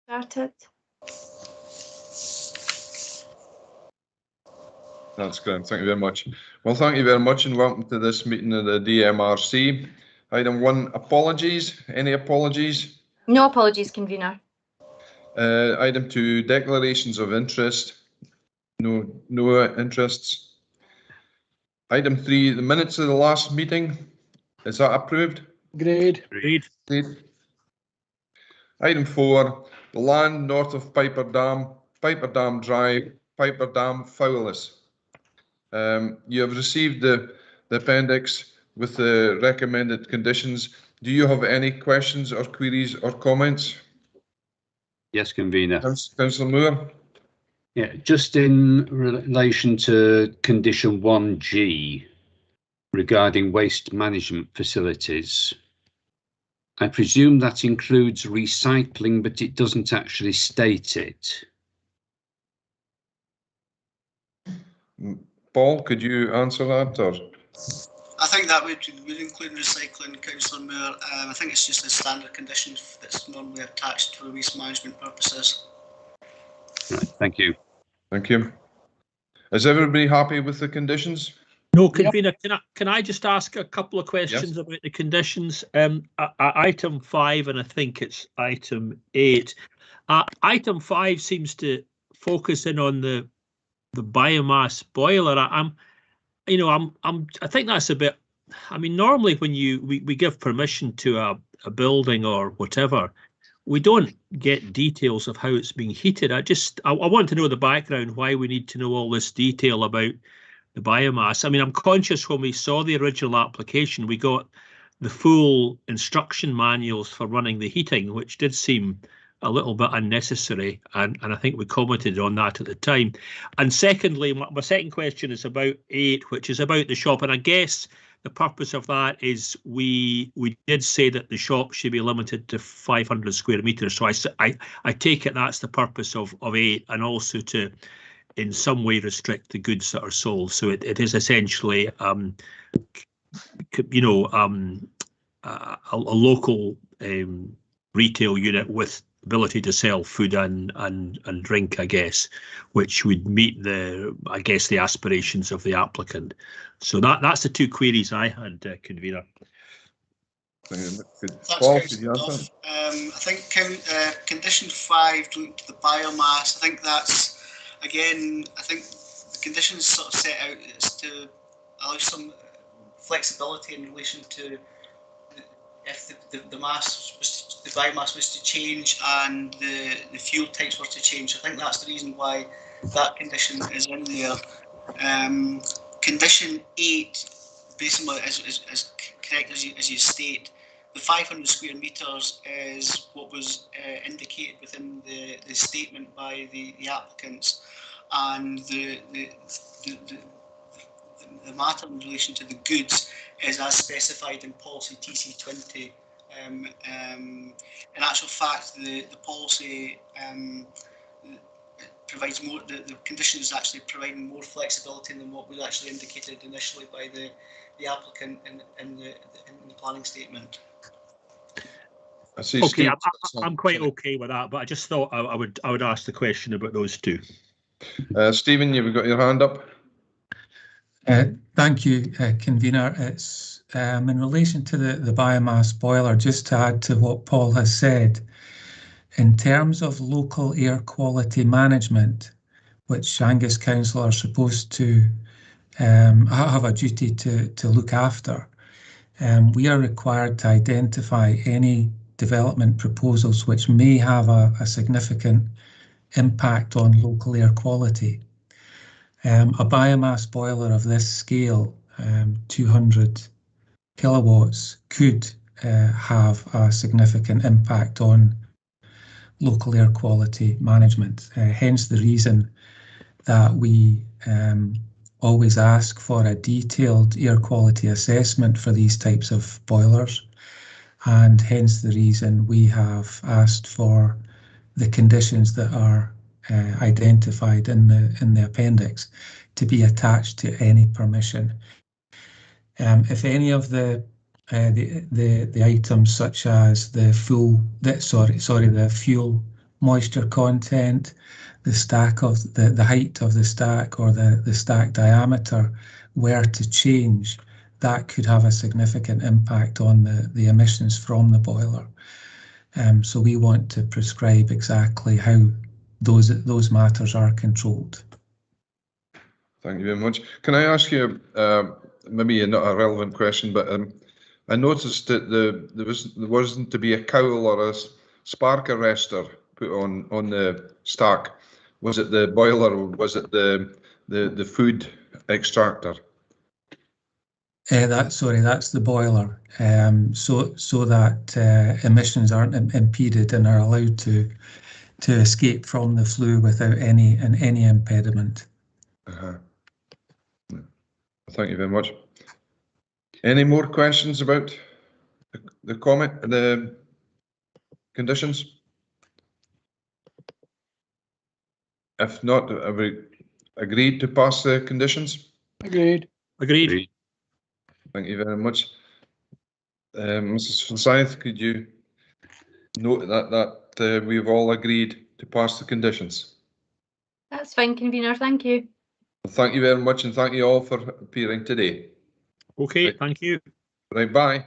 Started. That's great. Thank you very much. Well, thank you very much and welcome to this meeting of the DMRC. Item 1, apologies. Any apologies? No apologies, convener. Item 2, declarations of interest. No interests. Item 3, the minutes of the last meeting. Is that approved? Agreed. Agreed. Item 4, the land north of Piper Dam Drive, Piper Dam Fowlis. You have received the appendix with the recommended conditions. Do you have any questions or queries or comments? Yes, convener. Councillor Moore? Yeah, just in relation to condition 1G regarding waste management facilities, I presume that includes recycling, but it doesn't actually state it. Paul, could you answer that? Or? I think that would include recycling, Councillor Moore. I think it's just a standard condition that's normally attached for waste management purposes. Right, thank you. Thank you. Is everybody happy with the conditions? No, convener, can I just ask a couple of questions Yes. about the conditions? Item 5, and I think it's item 8. Item 5 seems to focus in on the biomass boiler. I think that's a bit. I mean, normally when we give permission to a building or whatever, we don't get details of how it's being heated. I want to know the background, why we need to know all this detail about the biomass. I mean, I'm conscious when we saw the original application, we got the full instruction manuals for running the heating, which did seem a little bit unnecessary, and I think we commented on that at the time. And secondly, my second question is about 8, which is about the shop, and I guess the purpose of that is we did say that the shop should be limited to 500 square metres, so I take it that's the purpose of 8, and also to in some way restrict the goods that are sold. So it is essentially a local retail unit with ability to sell food and drink, I guess, which would meet the aspirations of the applicant. So that's the 2 queries I had, convener. Paul, could you answer? I think condition 5 linked to the biomass. I think that's, again, I think the conditions sort of set out is to allow some flexibility in relation to if the biomass was to change and the fuel types were to change. I think that's the reason why that condition is in there. Condition 8, basically, is correct as you state. The 500 square metres is what was indicated within the statement by the applicants, and the matter in relation to the goods is as specified in policy TC20. In actual fact, the policy provides more. The condition is actually providing more flexibility than what was actually indicated initially by the applicant in the planning statement. Okay, I'm quite okay with that, but I just thought I would ask the question about those 2. Stephen, you've got your hand up. Thank you, convener. It's in relation to the biomass boiler, just to add to what Paul has said, in terms of local air quality management, which Angus Council are supposed to have a duty to look after, we are required to identify any development proposals which may have a significant impact on local air quality. A biomass boiler of this scale, 200 kilowatts, could have a significant impact on local air quality management. Hence the reason that we always ask for a detailed air quality assessment for these types of boilers, and hence the reason we have asked for the conditions that are identified in the appendix to be attached to any permission. If any of the items, such as the fuel moisture content, the stack of the height of the stack or the stack diameter were to change, that could have a significant impact on the emissions from the boiler. So we want to prescribe exactly how those matters are controlled. Thank you very much. Can I ask you, maybe not a relevant question, but I noticed that there wasn't to be a cowl or a spark arrestor put on the stack. Was it the boiler or was it the food extractor? That's the boiler. So that emissions aren't impeded and are allowed to escape from the flue without any impediment. Thank you very much. Any more questions about the conditions? If not, have we agreed to pass the conditions? Agreed. Agreed. Thank you very much. Mrs. Forsyth, could you note that we've all agreed to pass the conditions? That's fine, convener. Thank you. Thank you very much, and thank you all for appearing today. Okay, Right. thank you. Right, bye.